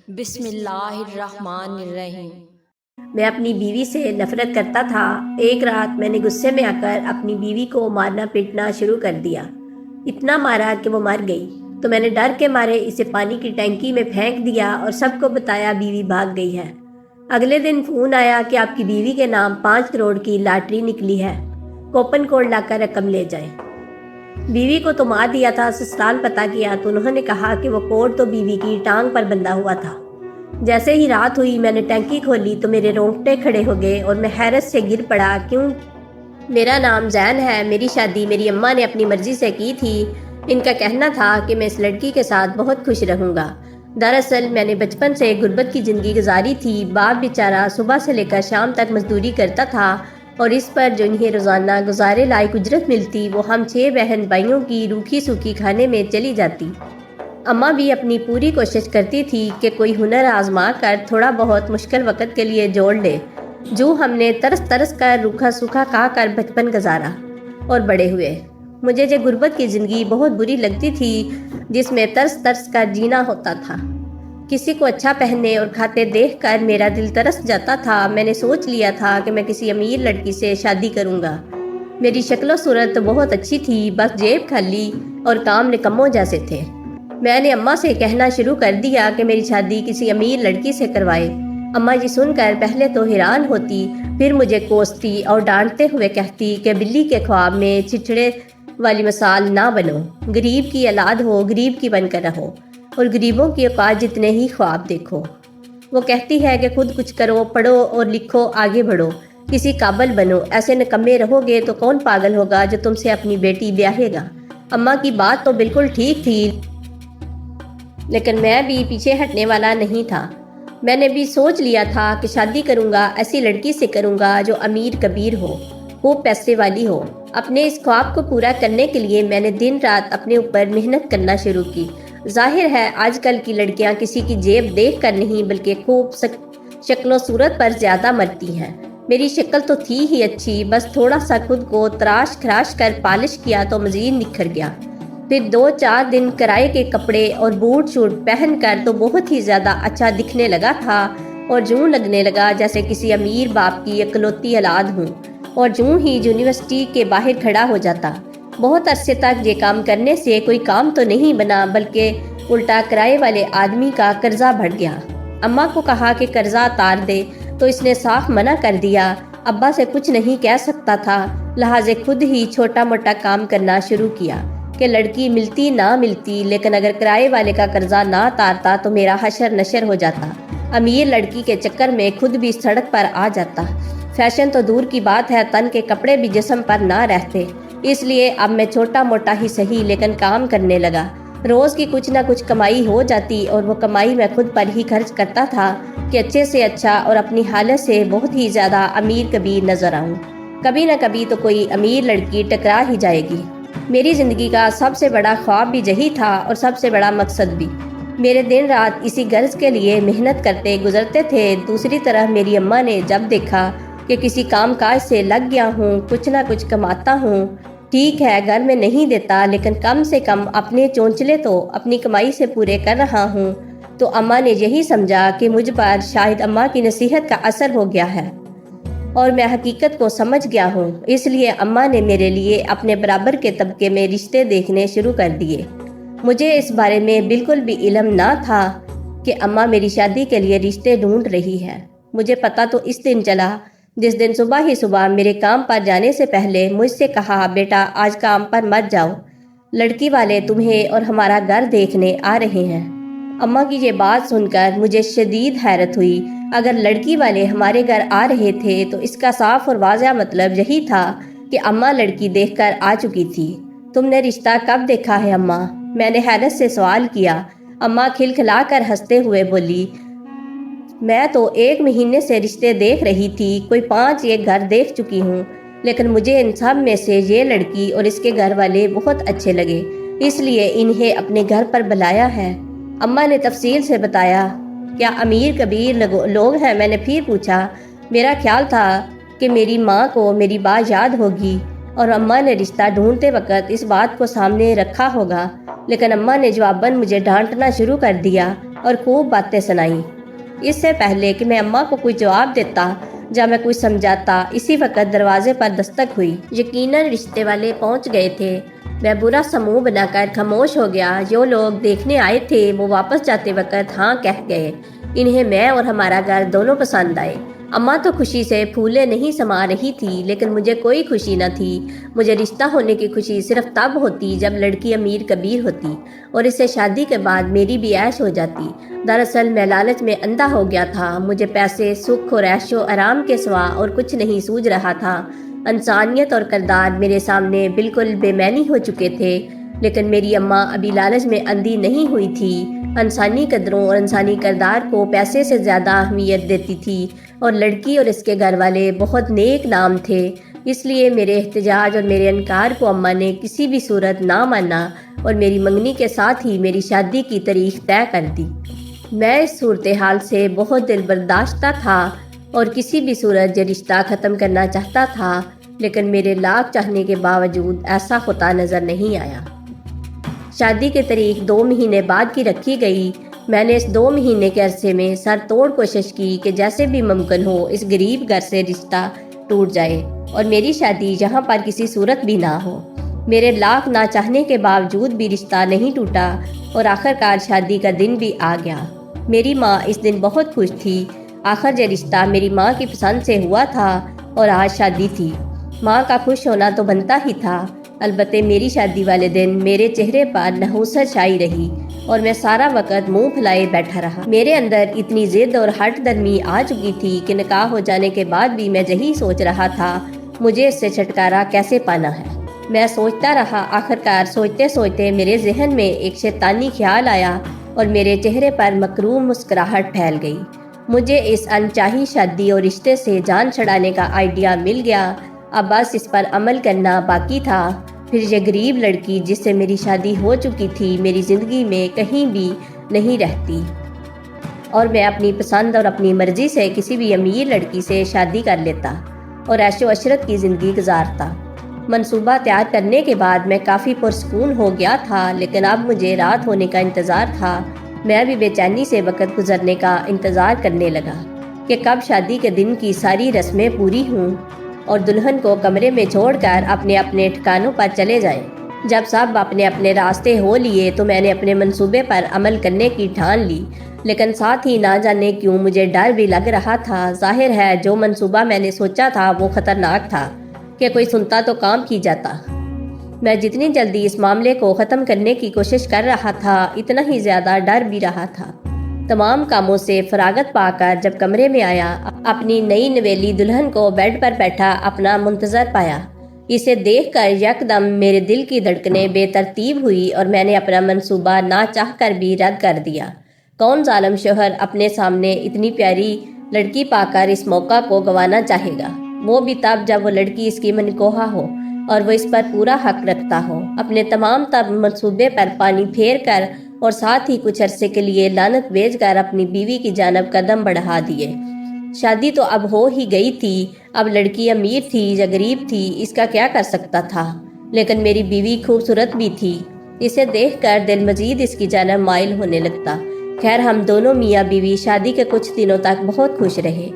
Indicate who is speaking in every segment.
Speaker 1: بسم اللہ الرحمن الرحیم۔
Speaker 2: میں اپنی بیوی سے نفرت کرتا تھا۔ ایک رات میں نے غصے میں آ کر اپنی بیوی کو مارنا پیٹنا شروع کر دیا۔ اتنا مارا کہ وہ مر گئی، تو میں نے ڈر کے مارے اسے پانی کی ٹینکی میں پھینک دیا اور سب کو بتایا بیوی بھاگ گئی ہے۔ اگلے دن فون آیا کہ آپ کی بیوی کے نام 5 کروڑ کی لاٹری نکلی ہے، کوپن کوڈ لا کر رقم لے جائیں۔ بیوی کو تو مار دیا تھا، سسرال پتہ کیا تو انہوں نے کہا کہ وہ کوڈ تو بیوی کی ٹانگ پر بندھا ہوا تھا۔ جیسے ہی رات ہوئی میں نے ٹینکی کھولی تو میرے رونگٹے کھڑے ہو گئے اور میں حیرت سے گر پڑا۔ کیوں؟ میرا نام زین ہے، میری شادی میری اماں نے اپنی مرضی سے کی تھی۔ ان کا کہنا تھا کہ میں اس لڑکی کے ساتھ بہت خوش رہوں گا۔ دراصل میں نے بچپن سے غربت کی زندگی گزاری تھی۔ باپ بیچارہ صبح سے لے کر شام تک مزدوری کرتا تھا اور اس پر جو انہیں روزانہ گزارے لائق اجرت ملتی وہ ہم 6 بہن بھائیوں کی روکھی سوکھی کھانے میں چلی جاتی۔ اماں بھی اپنی پوری کوشش کرتی تھی کہ کوئی ہنر آزما کر تھوڑا بہت مشکل وقت کے لیے جوڑ لے۔ جو ہم نے ترس ترس کر روکھا سوکھا کھا کر بچپن گزارا اور بڑے ہوئے۔ مجھے یہ غربت کی زندگی بہت بری لگتی تھی جس میں ترس ترس کر جینا ہوتا تھا۔ کسی کو اچھا پہننے اور کھاتے دیکھ کر میرا دل ترس جاتا تھا۔ میں نے سوچ لیا تھا کہ میں کسی امیر لڑکی سے شادی کروں گا۔ میری شکل و صورت تو بہت اچھی تھی، بس جیب خالی اور کام نکموں جیسے تھے۔ میں نے اماں سے کہنا شروع کر دیا کہ میری شادی کسی امیر لڑکی سے کروائے۔ اماں جی سن کر پہلے تو حیران ہوتی، پھر مجھے کوستی اور ڈانٹتے ہوئے کہتی کہ بلی کے خواب میں چچڑے والی مثال نہ بنو، غریب کی اولاد ہو غریب کی بن کر رہو اور غریبوں کی اوقات جتنے ہی خواب دیکھو۔ وہ کہتی ہے کہ خود کچھ کرو، پڑھو اور لکھو، آگے بڑھو، کسی قابل بنو، ایسے نکمے رہو گے تو کون پاگل ہوگا جو تم سے اپنی بیٹی بیاہے گا۔ اماں کی بات تو بالکل ٹھیک تھی، لیکن میں بھی پیچھے ہٹنے والا نہیں تھا۔ میں نے بھی سوچ لیا تھا کہ شادی کروں گا، ایسی لڑکی سے کروں گا جو امیر کبیر ہو، خوب پیسے والی ہو۔ اپنے اس خواب کو پورا کرنے کے لیے میں نے دن رات اپنے اوپر محنت کرنا شروع کی۔ ظاہر ہے آج کل کی لڑکیاں کسی کی جیب دیکھ کر نہیں بلکہ خوب شکل و صورت پر زیادہ مرتی ہیں۔ میری شکل تو تھی ہی اچھی، بس تھوڑا سا خود کو تراش خراش کر پالش کیا تو مزید نکھر گیا۔ پھر 2-4 دن کرائے کے کپڑے اور بوٹ شوٹ پہن کر تو بہت ہی زیادہ اچھا دکھنے لگا تھا اور جوں لگنے لگا جیسے کسی امیر باپ کی اکلوتی اولاد ہوں، اور جوں ہی یونیورسٹی کے باہر کھڑا ہو جاتا۔ بہت عرصے تک یہ کام کرنے سے کوئی کام تو نہیں بنا بلکہ الٹا کرائے والے آدمی کا قرضہ بڑھ گیا۔ اماں کو کہا کہ قرضہ اتار دے تو اس نے صاف منع کر دیا۔ ابا سے کچھ نہیں کہہ سکتا تھا، لہٰذا خود ہی چھوٹا موٹا کام کرنا شروع کیا کہ لڑکی ملتی نہ ملتی، لیکن اگر کرائے والے کا قرضہ نہ اتارتا تو میرا حشر نشر ہو جاتا۔ امیر لڑکی کے چکر میں خود بھی سڑک پر آ جاتا۔ فیشن تو دور کی بات ہے، تن کے کپڑے بھی جسم پر نہ رہتے۔ اس لیے اب میں چھوٹا موٹا ہی صحیح لیکن کام کرنے لگا۔ روز کی کچھ نہ کچھ کمائی ہو جاتی اور وہ کمائی میں خود پر ہی خرچ کرتا تھا کہ اچھے سے اچھا اور اپنی حالت سے بہت ہی زیادہ امیر کبیر نظر آؤں۔ کبھی نہ کبھی تو کوئی امیر لڑکی ٹکرا ہی جائے گی۔ میری زندگی کا سب سے بڑا خواب بھی یہی تھا اور سب سے بڑا مقصد بھی۔ میرے دن رات اسی غرض کے لیے محنت کرتے گزرتے تھے۔ دوسری طرف میری اماں نے جب دیکھا کہ کسی کام کاج سے لگ گیا ہوں، کچھ نہ کچھ کماتا ہوں، ٹھیک ہے گھر میں نہیں دیتا لیکن کم سے کم اپنے چونچلے تو اپنی کمائی سے پورے کر رہا ہوں، تو اماں نے یہی سمجھا کہ مجھ پر شاید اماں کی نصیحت کا اثر ہو گیا ہے اور میں حقیقت کو سمجھ گیا ہوں۔ اس لیے اماں نے میرے لیے اپنے برابر کے طبقے میں رشتے دیکھنے شروع کر دیے۔ مجھے اس بارے میں بالکل بھی علم نہ تھا کہ اماں میری شادی کے لیے رشتے ڈھونڈ رہی ہے۔ مجھے پتہ تو اس دن چلا جس دن صبح ہی صبح میرے کام پر جانے سے پہلے مجھ سے کہا، بیٹا آج کام پر مت جاؤ، لڑکی والے تمہیں اور ہمارا گھر دیکھنے آ رہے ہیں۔ اماں کی یہ بات سن کر مجھے شدید حیرت ہوئی۔ اگر لڑکی والے ہمارے گھر آ رہے تھے تو اس کا صاف اور واضح مطلب یہی تھا کہ اماں لڑکی دیکھ کر آ چکی تھی۔ تم نے رشتہ کب دیکھا ہے اماں؟ میں نے حیرت سے سوال کیا۔ اماں کھلکھلا کر ہنستے ہوئے بولی، میں تو 1 مہینے سے رشتے دیکھ رہی تھی، کوئی 5 ایک گھر دیکھ چکی ہوں، لیکن مجھے ان سب میں سے یہ لڑکی اور اس کے گھر والے بہت اچھے لگے، اس لیے انہیں اپنے گھر پر بلایا ہے۔ اماں نے تفصیل سے بتایا۔ کیا امیر کبیر لوگ ہیں؟ میں نے پھر پوچھا۔ میرا خیال تھا کہ میری ماں کو میری بات یاد ہوگی اور اماں نے رشتہ ڈھونڈتے وقت اس بات کو سامنے رکھا ہوگا، لیکن اماں نے جواباً مجھے ڈانٹنا شروع کر دیا اور خوب باتیں سنائیں۔ اس سے پہلے کہ میں اماں کو کوئی جواب دیتا یا میں کچھ سمجھاتا، اسی وقت دروازے پر دستک ہوئی۔ یقیناً رشتے والے پہنچ گئے تھے۔ میں برا سا منہ بنا کر خاموش ہو گیا۔ جو لوگ دیکھنے آئے تھے وہ واپس جاتے وقت ہاں کہہ گئے۔ انہیں میں اور ہمارا گھر دونوں پسند آئے۔ اماں تو خوشی سے پھولے نہیں سما رہی تھی، لیکن مجھے کوئی خوشی نہ تھی۔ مجھے رشتہ ہونے کی خوشی صرف تب ہوتی جب لڑکی امیر کبیر ہوتی اور اس سے شادی کے بعد میری بھی عیش ہو جاتی۔ دراصل میں لالچ میں اندھا ہو گیا تھا۔ مجھے پیسے، سکھ اور عیش و آرام کے سوا اور کچھ نہیں سوجھ رہا تھا۔ انسانیت اور کردار میرے سامنے بالکل بے معنی ہو چکے تھے، لیکن میری اماں ابھی لالچ میں اندھی نہیں ہوئی تھی۔ انسانی قدروں اور انسانی کردار کو پیسے سے زیادہ اہمیت دیتی تھی، اور لڑکی اور اس کے گھر والے بہت نیک نام تھے۔ اس لیے میرے احتجاج اور میرے انکار کو اماں نے کسی بھی صورت نہ مانا اور میری منگنی کے ساتھ ہی میری شادی کی تاریخ طے کر دی۔ میں اس صورتحال سے بہت دل برداشتہ تھا اور کسی بھی صورت یہ رشتہ ختم کرنا چاہتا تھا، لیکن میرے لاکھ چاہنے کے باوجود ایسا ہوتا نظر نہیں آیا۔ شادی کی تاریخ 2 مہینے بعد کی رکھی گئی۔ میں نے اس 2 مہینے کے عرصے میں سر توڑ کوشش کی کہ جیسے بھی ممکن ہو اس غریب گھر سے رشتہ ٹوٹ جائے اور میری شادی یہاں پر کسی صورت بھی نہ ہو۔ میرے لاکھ نہ چاہنے کے باوجود بھی رشتہ نہیں ٹوٹا اور آخرکار شادی کا دن بھی آ گیا۔ میری ماں اس دن بہت خوش تھی۔ آخر یہ رشتہ میری ماں کی پسند سے ہوا تھا اور آج شادی تھی۔ ماں کا خوش ہونا تو بنتا ہی تھا، البتہ میری شادی والے دن میرے چہرے پر نحوست چھائی رہی اور میں سارا وقت منہ پھلائے بیٹھا رہا۔ میرے اندر اتنی ضد اور ہٹ درمی آ چکی تھی کہ نکاح ہو جانے کے بعد بھی میں یہی سوچ رہا تھا مجھے اس سے چھٹکارا کیسے پانا ہے۔ میں سوچتا رہا، آخرکار سوچتے سوچتے میرے ذہن میں ایک شیطانی خیال آیا اور میرے چہرے پر مکروہ مسکراہٹ پھیل گئی۔ مجھے اس انچاہی شادی اور رشتے سے جان چھڑانے کا آئیڈیا مل گیا۔ اب بس اس پر عمل کرنا باقی تھا۔ پھر یہ غریب لڑکی جس سے میری شادی ہو چکی تھی میری زندگی میں کہیں بھی نہیں رہتی اور میں اپنی پسند اور اپنی مرضی سے کسی بھی امیر لڑکی سے شادی کر لیتا اور عیش و عشرت کی زندگی گزارتا۔ منصوبہ تیار کرنے کے بعد میں کافی پرسکون ہو گیا تھا، لیکن اب مجھے رات ہونے کا انتظار تھا۔ میں بھی بے چینی سے وقت گزرنے کا انتظار کرنے لگا کہ کب شادی کے دن کی ساری رسمیں پوری ہوں اور دلہن کو کمرے میں چھوڑ کر اپنے اپنے ٹھکانوں پر چلے جائیں۔ جب سب اپنے اپنے راستے ہو لیے تو میں نے اپنے منصوبے پر عمل کرنے کی ٹھان لی، لیکن ساتھ ہی نہ جانے کیوں مجھے ڈر بھی لگ رہا تھا۔ ظاہر ہے جو منصوبہ میں نے سوچا تھا وہ خطرناک تھا کہ کوئی سنتا تو کام کی جاتا۔ میں جتنی جلدی اس معاملے کو ختم کرنے کی کوشش کر رہا تھا اتنا ہی زیادہ ڈر بھی رہا تھا۔ تمام کاموں سے فراغت پا کر جب کمرے میں آیا، اپنی نئی نویلی دلہن کو بیڈ پر بیٹھا اپنا منتظر پایا۔ اسے دیکھ کر یکدم میرے دل کی دھڑکنیں بے ترتیب ہوئی اور میں نے اپنا منصوبہ نہ چاہ کر بھی رد کر دیا۔ کون ظالم شوہر اپنے سامنے اتنی پیاری لڑکی پا کر اس موقع کو گنوانا چاہے گا، وہ بھی تب جب وہ لڑکی اس کی منکوحہ ہو اور وہ اس پر پورا حق رکھتا ہو۔ اپنے تمام تر منصوبے پر پانی پھیر کر اور ساتھ ہی کچھ عرصے کے لیے لعنت بھیج کر اپنی بیوی کی جانب قدم بڑھا دیے۔ شادی تو اب ہو ہی گئی تھی، اب لڑکی امیر تھی یا غریب تھی اس کا کیا کر سکتا تھا، لیکن میری بیوی خوبصورت بھی تھی۔ اسے دیکھ کر دل مزید اس کی جانب مائل ہونے لگتا۔ خیر ہم دونوں میاں بیوی شادی کے کچھ دنوں تک بہت خوش رہے۔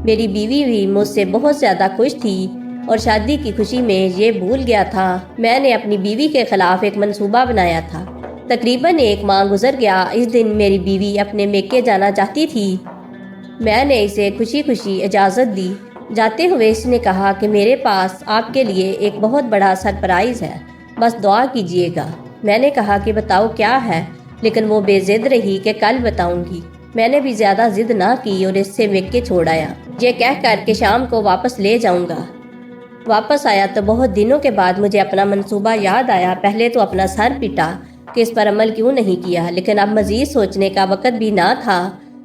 Speaker 2: میری بیوی بھی مجھ سے بہت زیادہ خوش تھی اور شادی کی خوشی میں یہ بھول گیا تھا میں نے اپنی بیوی کے خلاف ایک منصوبہ بنایا تھا۔ تقریباً 1 ماہ گزر گیا۔ اس دن میری بیوی اپنے میکے جانا چاہتی تھی۔ میں نے اسے خوشی خوشی اجازت دی۔ جاتے ہوئے اس نے کہا کہ میرے پاس آپ کے لیے ایک بہت بڑا سرپرائز ہے، بس دعا کیجیے گا۔ میں نے کہا کہ بتاؤ کیا ہے، لیکن وہ بے ضد رہی کہ کل بتاؤں گی۔ میں نے بھی زیادہ ضد نہ کی اور اس سے میکے چھوڑ آیا، یہ کہہ کر کہ شام کو واپس لے جاؤں گا۔ واپس آیا تو بہت دنوں کے بعد مجھے اپنا منصوبہ یاد آیا۔ پہلے تو اپنا سر پیٹا کہ اس پر عمل کیوں نہیں کیا، لیکن اب مزید سوچنے کا وقت بھی نہ تھا۔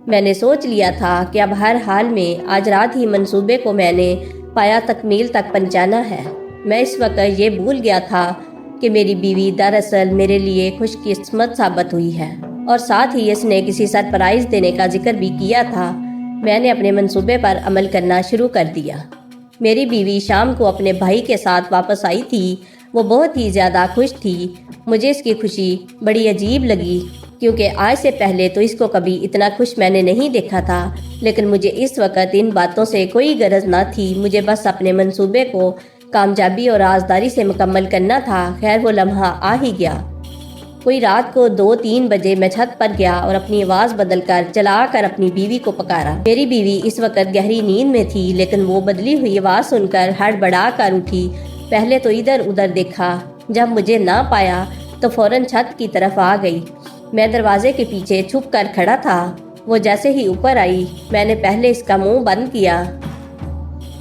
Speaker 2: میں نے سوچ لیا تھا کہ اب ہر حال میں آج رات ہی منصوبے کو میں نے پایا تکمیل تک پہنچانا ہے۔ میں اس وقت یہ بھول گیا تھا کہ میری بیوی دراصل میرے لیے خوش قسمت ثابت ہوئی ہے، اور ساتھ ہی اس نے کسی سرپرائز دینے کا ذکر بھی کیا تھا۔ میں نے اپنے منصوبے پر عمل کرنا شروع کر دیا۔ میری بیوی شام کو اپنے بھائی کے ساتھ واپس آئی تھی۔ وہ بہت ہی زیادہ خوش تھی۔ مجھے اس کی خوشی بڑی عجیب لگی کیونکہ آج سے پہلے تو اس کو کبھی اتنا خوش میں نے نہیں دیکھا تھا، لیکن مجھے اس وقت ان باتوں سے کوئی غرض نہ تھی۔ مجھے بس اپنے منصوبے کو کامیابی اور رازداری سے مکمل کرنا تھا۔ خیر وہ لمحہ آ ہی گیا۔ کوئی رات کو 2-3 بجے میں چھت پر گیا اور اپنی آواز بدل کر چلا کر اپنی بیوی کو پکارا۔ میری بیوی اس وقت گہری نیند میں تھی، لیکن وہ بدلی ہوئی آواز سن کر ہڑبڑا کر اٹھی۔ پہلے تو ادھر ادھر دیکھا، جب مجھے نہ پایا تو فوراً چھت کی طرف آ گئی۔ میں دروازے کے پیچھے چھپ کر کھڑا تھا۔ وہ جیسے ہی اوپر آئی، میں نے پہلے اس کا منہ بند کیا،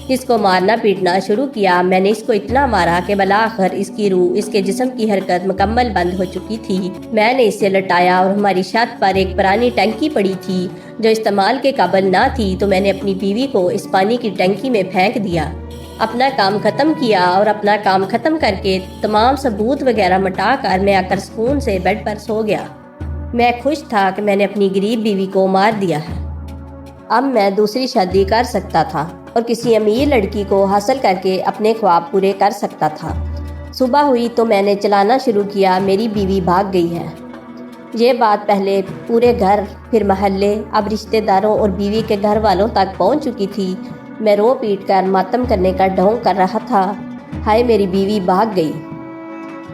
Speaker 2: اس کو مارنا پیٹنا شروع کیا۔ میں نے اس کو اتنا مارا کہ بالآخر اس کی روح، اس کے جسم کی حرکت مکمل بند ہو چکی تھی۔ میں نے اسے لٹایا اور ہماری چھت پر ایک پرانی ٹینکی پڑی تھی جو استعمال کے قابل نہ تھی، تو میں نے اپنی بیوی کو اس پانی کی ٹینکی میں پھینک دیا۔ اپنا کام ختم کیا اور اپنا کام ختم کر کے تمام ثبوت وغیرہ مٹا کر میں آ کر سکون سے بیڈ پر سو گیا۔ میں خوش تھا کہ میں نے اپنی غریب بیوی کو مار دیا ہے۔ اب میں دوسری شادی کر سکتا تھا اور کسی امیر لڑکی کو حاصل کر کے اپنے خواب پورے کر سکتا تھا۔ صبح ہوئی تو میں نے چلانا شروع کیا۔ میری بیوی بھاگ گئی ہے۔ یہ بات پہلے پورے گھر، پھر محلے، اب رشتہ داروں اور بیوی کے گھر والوں تک پہنچ چکی تھی۔ میں رو پیٹ کر ماتم کرنے کا ڈھونگ کر رہا تھا۔ ہائے میری بیوی بھاگ گئی۔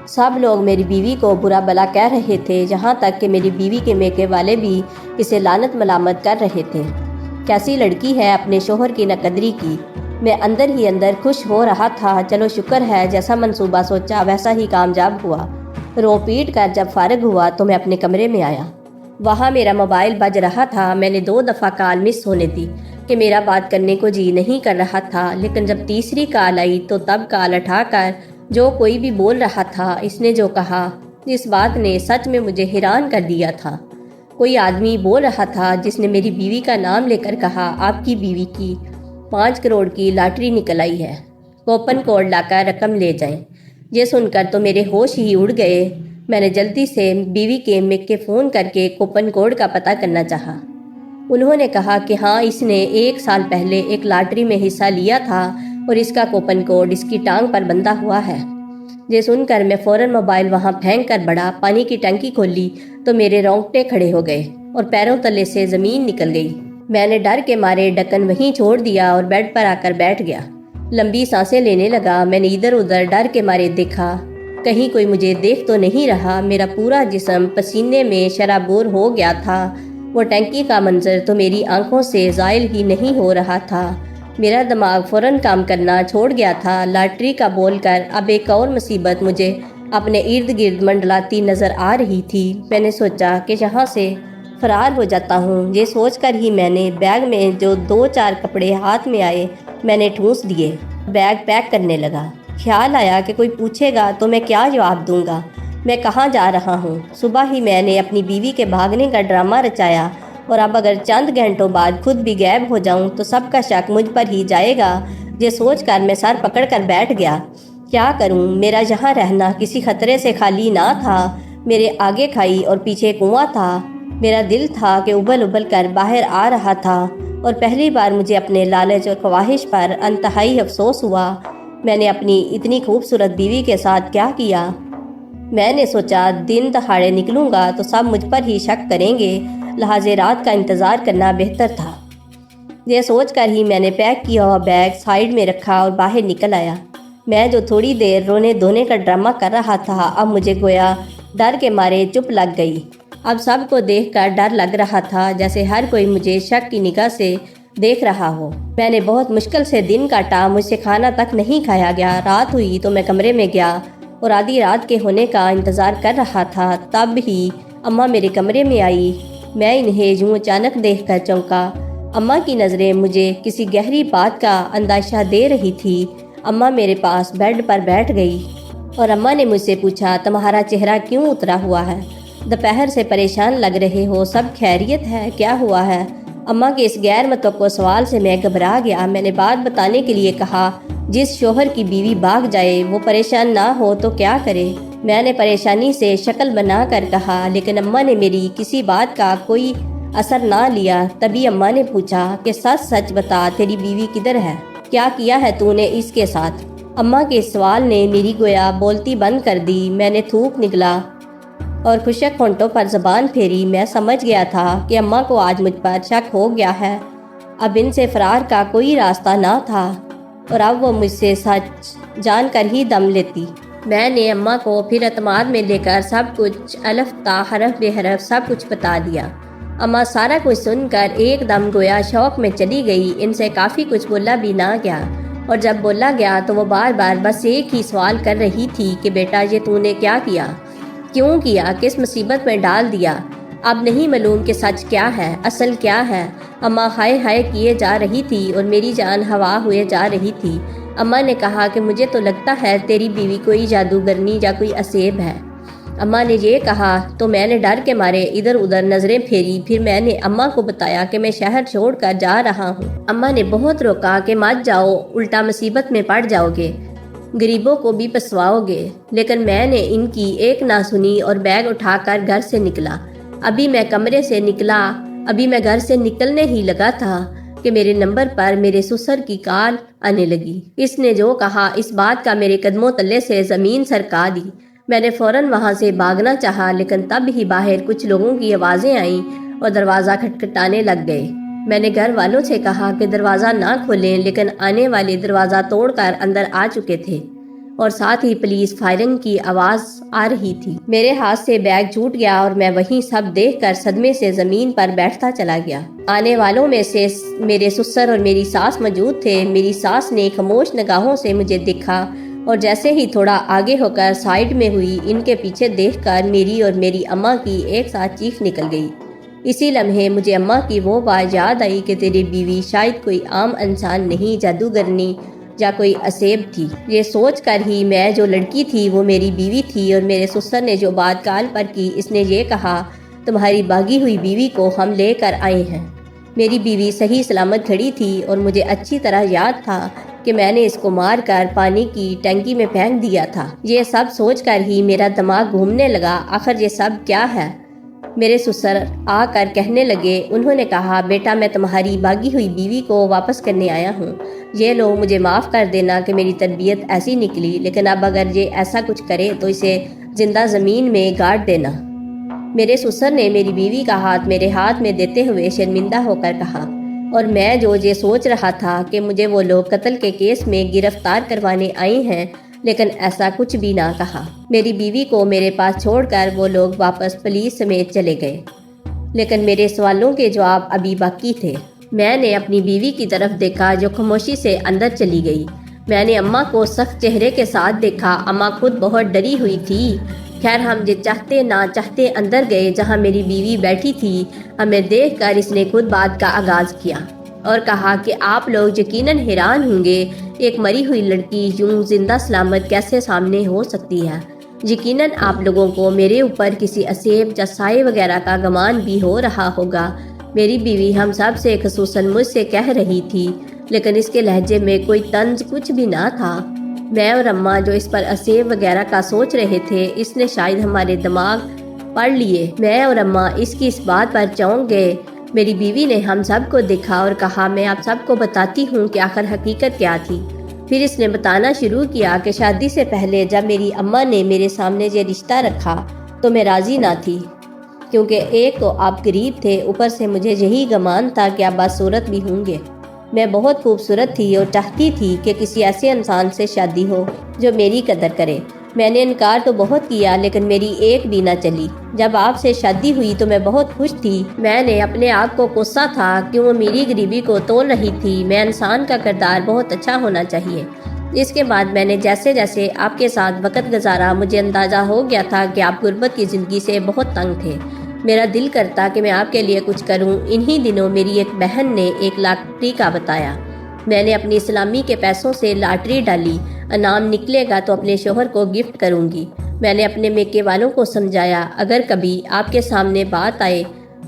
Speaker 2: سب لوگ میری بیوی کو برا بلا کہہ رہے تھے، یہاں تک کہ میری بیوی کے میکے والے بھی اسے لعنت ملامت کر رہے تھے۔ کیسی لڑکی ہے، اپنے شوہر کی نہ قدری کی۔ میں اندر ہی اندر خوش ہو رہا تھا۔ چلو شکر ہے، جیسا منصوبہ سوچا ویسا ہی کامیاب ہوا۔ رو پیٹ کر جب فارغ ہوا تو میں اپنے کمرے میں آیا۔ وہاں میرا موبائل بج رہا تھا۔ میں نے 2 دفعہ کال مس ہونے دی کہ میرا بات کرنے کو جی نہیں کر رہا تھا، لیکن جب تیسری کال آئی تو تب کال اٹھا کر جو کوئی بھی بول رہا تھا، اس نے جو کہا، اس بات نے سچ میں مجھے حیران کر دیا تھا۔ کوئی آدمی بول رہا تھا جس نے میری بیوی کا نام لے کر کہا، آپ کی بیوی کی 5 کروڑ کی لاٹری نکل آئی ہے، کوپن کوڈ لا کر رقم لے جائیں۔ یہ سن کر تو میرے ہوش ہی اڑ گئے۔ میں نے جلدی سے بیوی کے میکے فون کر کے کوپن کوڈ کا پتہ کرنا چاہا۔ انہوں نے کہا کہ ہاں، اس نے 1 سال پہلے ایک لاٹری میں حصہ لیا تھا اور اس کا کوپن کوڈ اس کی ٹانگ پر بندھا ہوا ہے۔ یہ سن کر میں فوراً موبائل وہاں پھینک کر بڑا پانی کی ٹنکی کھولی تو میرے رونگٹے کھڑے ہو گئے اور پیروں تلے سے زمین نکل گئی۔ میں نے ڈر کے مارے ڈکن وہیں چھوڑ دیا اور بیڈ پر آ کر بیٹھ گیا۔ لمبی سانسیں لینے لگا۔ میں نے ادھر ادھر ڈر کے مارے دیکھا، کہیں کوئی مجھے دیکھ تو نہیں رہا۔ میرا پورا جسم پسینے میں شرابور ہو گیا تھا۔ وہ ٹینکی کا منظر تو میری آنکھوں سے زائل ہی نہیں ہو رہا تھا۔ میرا دماغ فوراً کام کرنا چھوڑ گیا تھا۔ لاٹری کا بول کر اب ایک اور مصیبت مجھے اپنے ارد گرد منڈلاتی نظر آ رہی تھی۔ میں نے سوچا کہ یہاں سے فرار ہو جاتا ہوں۔ یہ سوچ کر ہی میں نے بیگ میں جو 2-4 کپڑے ہاتھ میں آئے میں نے ٹھونس دیے، بیگ پیک کرنے لگا۔ خیال آیا کہ کوئی پوچھے گا تو میں کیا جواب دوں گا، میں کہاں جا رہا ہوں۔ صبح ہی میں نے اپنی بیوی کے بھاگنے کا ڈرامہ رچایا، اور اب اگر چند گھنٹوں بعد خود بھی غائب ہو جاؤں تو سب کا شک مجھ پر ہی جائے گا۔ یہ سوچ کر میں سر پکڑ کر بیٹھ گیا۔ کیا کروں؟ میرا یہاں رہنا کسی خطرے سے خالی نہ تھا۔ میرے آگے کھائی اور پیچھے کنواں تھا۔ میرا دل تھا کہ ابل ابل کر باہر آ رہا تھا، اور پہلی بار مجھے اپنے لالچ اور خواہش پر انتہائی افسوس ہوا۔ میں نے اپنی اتنی خوبصورت بیوی کے ساتھ کیا کیا؟ میں نے سوچا دن دہاڑے نکلوں گا تو سب مجھ پر ہی شک کریں گے، لہٰذا رات کا انتظار کرنا بہتر تھا۔ یہ سوچ کر ہی میں نے پیک کیا ہوا بیگ سائیڈ میں رکھا اور باہر نکل آیا۔ میں جو تھوڑی دیر رونے دھونے کا ڈرامہ کر رہا تھا، اب مجھے گویا ڈر کے مارے چپ لگ گئی۔ اب سب کو دیکھ کر ڈر لگ رہا تھا، جیسے ہر کوئی مجھے شک کی نگاہ سے دیکھ رہا ہو۔ میں نے بہت مشکل سے دن کاٹا، مجھ سے کھانا تک نہیں کھایا گیا۔ رات ہوئی تو میں کمرے میں گیا اور آدھی رات کے ہونے کا انتظار کر رہا تھا۔ تب ہی اماں میرے کمرے میں آئی۔ میں انہیں یوں اچانک دیکھ کر چونکا۔ اماں کی نظریں مجھے کسی گہری بات کا اندیشہ دے رہی تھی۔ اماں میرے پاس بیڈ پر بیٹھ گئی اور اماں نے مجھ سے پوچھا، تمہارا چہرہ کیوں اترا ہوا ہے؟ دوپہر سے پریشان لگ رہے ہو، سب خیریت ہے؟ کیا ہوا ہے؟ اماں کے اس غیر متوقع سوال سے میں گھبرا گیا۔ میں نے بات بتانے کے لیے کہا، جس شوہر کی بیوی بھاگ جائے وہ پریشان نہ ہو تو کیا کرے؟ میں نے پریشانی سے شکل بنا کر کہا، لیکن اماں نے میری کسی بات کا کوئی اثر نہ لیا۔ تبھی اماں نے پوچھا کہ سچ سچ بتا، تیری بیوی کدھر ہے؟ کیا کیا ہے تو نے اس کے ساتھ؟ اماں کے سوال نے میری گویا بولتی بند کر دی۔ میں نے تھوک نکلا اور خشک ہونٹوں پر زبان پھیری۔ میں سمجھ گیا تھا کہ اماں کو آج مجھ پر شک ہو گیا ہے۔ اب ان سے فرار کا کوئی راستہ نہ تھا اور اب وہ مجھ سے سچ جان کر ہی دم لیتی۔ میں نے اماں کو پھر اعتماد میں لے کر سب کچھ الف تا حرف بے حرف سب کچھ بتا دیا۔ اماں سارا کچھ سن کر ایک دم گویا شوق میں چلی گئی۔ ان سے کافی کچھ بولا بھی نہ گیا، اور جب بولا گیا تو وہ بار بار بس ایک ہی سوال کر رہی تھی کہ بیٹا یہ تو نے کیا کیا، کیوں کیا، کس مصیبت میں ڈال دیا۔ اب نہیں معلوم کہ سچ کیا ہے، اصل کیا ہے۔ اماں ہائے ہائے کیے جا رہی تھی اور میری جان ہوا ہوئے جا رہی تھی۔ اماں نے کہا کہ مجھے تو لگتا ہے تیری بیوی کوئی جادوگرنی یا کوئی اسیب ہے۔ اماں نے یہ کہا تو میں نے ڈر کے مارے ادھر ادھر نظریں پھیری۔ پھر میں نے اماں کو بتایا کہ میں شہر چھوڑ کر جا رہا ہوں۔ اماں نے بہت روکا کہ مت جاؤ، الٹا مصیبت میں پڑ جاؤ گے، غریبوں کو بھی پسواؤ گے، لیکن میں نے ان کی ایک نہ سنی اور بیگ اٹھا کر گھر سے نکلا۔ ابھی میں گھر سے نکلنے ہی لگا تھا کہ میرے نمبر پر میرے سسر کی کال آنے لگی۔ اس نے جو کہا اس بات کا میرے قدموں تلے سے زمین سرکا دی۔ میں نے فوراً وہاں سے بھاگنا چاہا، لیکن تب ہی باہر کچھ لوگوں کی آوازیں آئیں اور دروازہ کھٹکھٹانے لگ گئے۔ میں نے گھر والوں سے کہا کہ دروازہ نہ کھولیں، لیکن آنے والے دروازہ توڑ کر اندر آ چکے تھے اور ساتھ ہی پولیس فائرنگ کی آواز آ رہی تھی۔ میرے ہاتھ سے بیگ چھوٹ گیا اور میں وہیں سب دیکھ کر صدمے سے زمین پر بیٹھتا چلا گیا۔ آنے والوں میں سے میرے سسر اور میری ساس موجود تھے۔ میری ساس نے خاموش نگاہوں سے مجھے دیکھا اور جیسے ہی تھوڑا آگے ہو کر سائیڈ میں ہوئی، ان کے پیچھے دیکھ کر میری اور میری اماں کی ایک ساتھ چیخ نکل گئی۔ اسی لمحے مجھے اماں کی وہ بات یاد آئی کہ تیری بیوی شاید کوئی عام انسان نہیں، جادوگرنی یا کوئی اسیب تھی۔ یہ سوچ کر ہی میں جو لڑکی تھی وہ میری بیوی تھی، اور میرے سسر نے جو بات کال پر کی، اس نے یہ کہا تمہاری بھاگی ہوئی بیوی کو ہم لے کر آئے ہیں۔ میری بیوی صحیح سلامت کھڑی تھی اور مجھے اچھی طرح یاد تھا کہ میں نے اس کو مار کر پانی کی ٹینکی میں پھینک دیا تھا۔ یہ سب سوچ کر ہی میرا دماغ گھومنے لگا، آخر یہ سب کیا ہے۔ میرے سسر آ کر کہنے لگے، انہوں نے کہا بیٹا میں تمہاری بھاگی ہوئی بیوی کو واپس کرنے آیا ہوں۔ یہ لو مجھے معاف کر دینا کہ میری تربیت ایسی نکلی، لیکن اب اگر یہ ایسا کچھ کرے تو اسے زندہ زمین میں گاڑ دینا۔ میرے سسر نے میری بیوی کا ہاتھ میرے ہاتھ میں دیتے ہوئے شرمندہ ہو کر کہا، اور میں جو یہ سوچ رہا تھا کہ مجھے وہ لوگ قتل کے کیس میں گرفتار کروانے آئے ہیں، لیکن ایسا کچھ بھی نہ کہا۔ میری بیوی کو میرے پاس چھوڑ کر وہ لوگ واپس پولیس سمیت چلے گئے، لیکن میرے سوالوں کے جواب ابھی باقی تھے۔ میں نے اپنی بیوی کی طرف دیکھا جو خاموشی سے اندر چلی گئی۔ میں نے اماں کو سخت چہرے کے ساتھ دیکھا۔ اماں خود بہت ڈری ہوئی تھی۔ خیر ہم یہ چاہتے نہ چاہتے اندر گئے جہاں میری بیوی بیٹھی تھی۔ ہمیں دیکھ کر اس نے خود بات کا آغاز کیا اور کہا کہ آپ لوگ یقیناً حیران ہوں گے، ایک مری ہوئی لڑکی یوں زندہ سلامت کیسے سامنے ہو سکتی ہے۔ یقیناً آپ لوگوں کو میرے اوپر کسی اسیب یا سائے وغیرہ کا گمان بھی ہو رہا ہوگا۔ میری بیوی ہم سب سے خصوصاً مجھ سے کہہ رہی تھی، لیکن اس کے لہجے میں کوئی طنز کچھ بھی نہ تھا۔ میں اور اماں جو اس پر اسیب وغیرہ کا سوچ رہے تھے، اس نے شاید ہمارے دماغ پڑھ لیے۔ میں اور اماں اس بات پر چونک گئے۔ میری بیوی نے ہم سب کو دیکھا اور کہا میں آپ سب کو بتاتی ہوں کہ آخر حقیقت کیا تھی۔ پھر اس نے بتانا شروع کیا کہ شادی سے پہلے جب میری اماں نے میرے سامنے یہ رشتہ رکھا تو میں راضی نہ تھی، کیونکہ ایک تو آپ غریب تھے، اوپر سے مجھے یہی گمان تھا کہ آپ بدصورت بھی ہوں گے۔ میں بہت خوبصورت تھی اور چاہتی تھی کہ کسی ایسے انسان سے شادی ہو جو میری قدر کرے۔ میں نے انکار تو بہت کیا، لیکن میری ایک بھی نہ چلی۔ جب آپ سے شادی ہوئی تو میں بہت خوش تھی۔ میں نے اپنے آپ کو کوسا تھا کہ وہ میری غریبی کو تول رہی تھی۔ میں انسان کا کردار بہت اچھا ہونا چاہیے۔ اس کے بعد میں نے جیسے جیسے آپ کے ساتھ وقت گزارا، مجھے اندازہ ہو گیا تھا کہ آپ غربت کی زندگی سے بہت تنگ تھے۔ میرا دل کرتا کہ میں آپ کے لیے کچھ کروں۔ انہی دنوں میری ایک بہن نے ایک لاٹری کا بتایا۔ میں نے اپنی اسلامی کے پیسوں سے لاٹری ڈالی، انعام نکلے گا تو اپنے شوہر کو گفٹ کروں گی۔ میں نے اپنے میکے والوں کو سمجھایا، اگر کبھی آپ کے سامنے بات آئے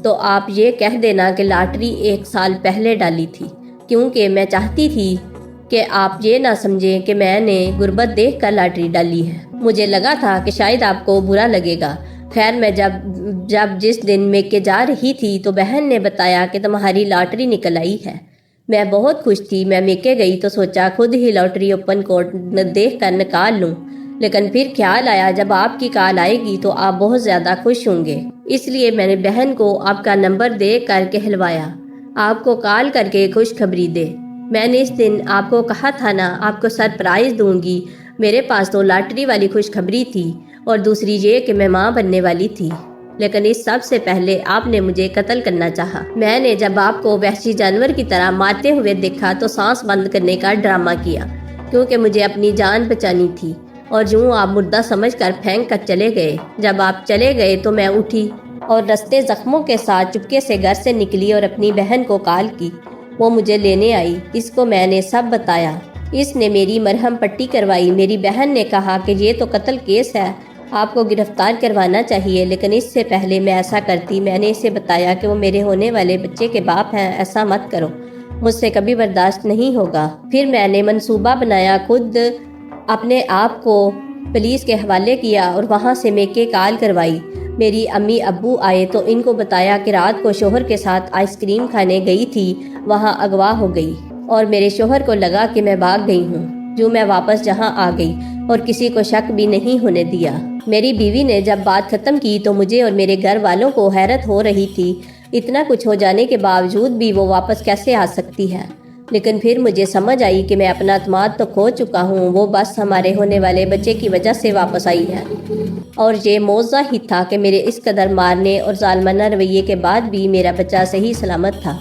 Speaker 2: تو آپ یہ کہہ دینا کہ لاٹری 1 سال پہلے ڈالی تھی، کیونکہ میں چاہتی تھی کہ آپ یہ نہ سمجھیں کہ میں نے غربت دیکھ کر لاٹری ڈالی ہے۔ مجھے لگا تھا کہ شاید آپ کو برا لگے گا۔ خیر میں جب جس دن میکے جا رہی تھی تو بہن نے بتایا کہ تمہاری لاٹری نکل آئی ہے۔ میں بہت خوش تھی۔ میں میکے گئی تو سوچا خود ہی لاٹری اوپن کوڈ دیکھ کر نکال لوں، لیکن پھر خیال آیا جب آپ کی کال آئے گی تو آپ بہت زیادہ خوش ہوں گے، اس لیے میں نے بہن کو آپ کا نمبر دے کر کہلوایا آپ کو کال کر کے خوشخبری دے۔ میں نے اس دن آپ کو کہا تھا نا آپ کو سرپرائز دوں گی۔ میرے پاس تو لاٹری والی خوشخبری تھی اور دوسری یہ کہ میں ماں بننے والی تھی، لیکن اس سب سے پہلے آپ نے مجھے قتل کرنا چاہا۔ میں نے جب آپ کو وحشی جانور کی طرح مارتے ہوئے دیکھا تو سانس بند کرنے کا ڈرامہ کیا، کیونکہ مجھے اپنی جان بچانی تھی، اور یوں آپ مردہ سمجھ کر پھینک کر چلے گئے۔ جب آپ چلے گئے تو میں اٹھی اور رستے زخموں کے ساتھ چپکے سے گھر سے نکلی اور اپنی بہن کو کال کی۔ وہ مجھے لینے آئی، اس کو میں نے سب بتایا۔ اس نے میری مرہم پٹی کروائی۔ میری بہن نے کہا کہ یہ تو قتل کیس ہے، آپ کو گرفتار کروانا چاہیے، لیکن اس سے پہلے میں ایسا کرتی۔ میں نے اسے بتایا کہ وہ میرے ہونے والے بچے کے باپ ہیں، ایسا مت کرو، مجھ سے کبھی برداشت نہیں ہوگا۔ پھر میں نے منصوبہ بنایا، خود اپنے آپ کو پولیس کے حوالے کیا اور وہاں سے میکے کال کروائی۔ میری امی ابو آئے تو ان کو بتایا کہ رات کو شوہر کے ساتھ آئس کریم کھانے گئی تھی، وہاں اغوا ہو گئی اور میرے شوہر کو لگا کہ میں بھاگ گئی ہوں۔ جو میں واپس جہاں آ گئی اور کسی کو شک بھی نہیں ہونے دیا۔ میری بیوی نے جب بات ختم کی تو مجھے اور میرے گھر والوں کو حیرت ہو رہی تھی، اتنا کچھ ہو جانے کے باوجود بھی وہ واپس کیسے آ سکتی ہے۔ لیکن پھر مجھے سمجھ آئی کہ میں اپنا اعتماد تو کھو چکا ہوں، وہ بس ہمارے ہونے والے بچے کی وجہ سے واپس آئی ہے۔ اور یہ معجزہ ہی تھا کہ میرے اس قدر مارنے اور ظالمانہ رویے کے بعد بھی میرا بچہ صحیح سلامت تھا۔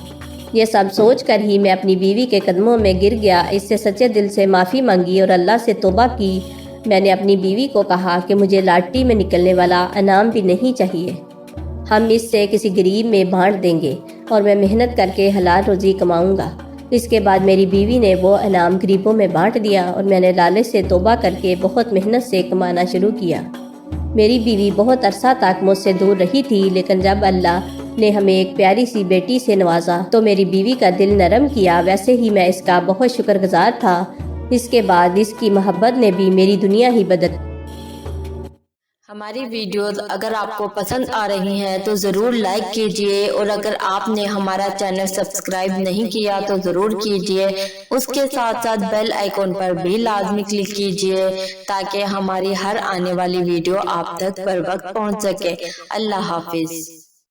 Speaker 2: یہ سب سوچ کر ہی میں اپنی بیوی کے قدموں میں گر گیا، اس سے سچے دل سے معافی مانگی اور اللہ سے توبہ کی۔ میں نے اپنی بیوی کو کہا کہ مجھے لاٹری میں نکلنے والا انعام بھی نہیں چاہیے، ہم اس سے کسی غریب میں بانٹ دیں گے اور میں محنت کر کے حلال روزی کماؤں گا۔ اس کے بعد میری بیوی نے وہ انعام غریبوں میں بانٹ دیا اور میں نے لالچ سے توبہ کر کے بہت محنت سے کمانا شروع کیا۔ میری بیوی بہت عرصہ تک مجھ سے دور رہی تھی، لیکن جب اللہ نے ہمیں ایک پیاری سی بیٹی سے نوازا تو میری بیوی کا دل نرم کیا۔ ویسے ہی میں اس کا بہت شکر گزار تھا۔ اس کے بعد اس کی محبت نے بھی میری دنیا ہی بدل۔
Speaker 1: ہماری ویڈیوز اگر آپ کو پسند آ رہی ہیں تو ضرور لائک کیجئے، اور اگر آپ نے ہمارا چینل سبسکرائب نہیں کیا تو ضرور کیجئے۔ اس کے ساتھ ساتھ بیل آئیکن پر بھی لازمی کلک کیجئے تاکہ ہماری ہر آنے والی ویڈیو آپ تک پر وقت پہنچ سکے۔ اللہ حافظ۔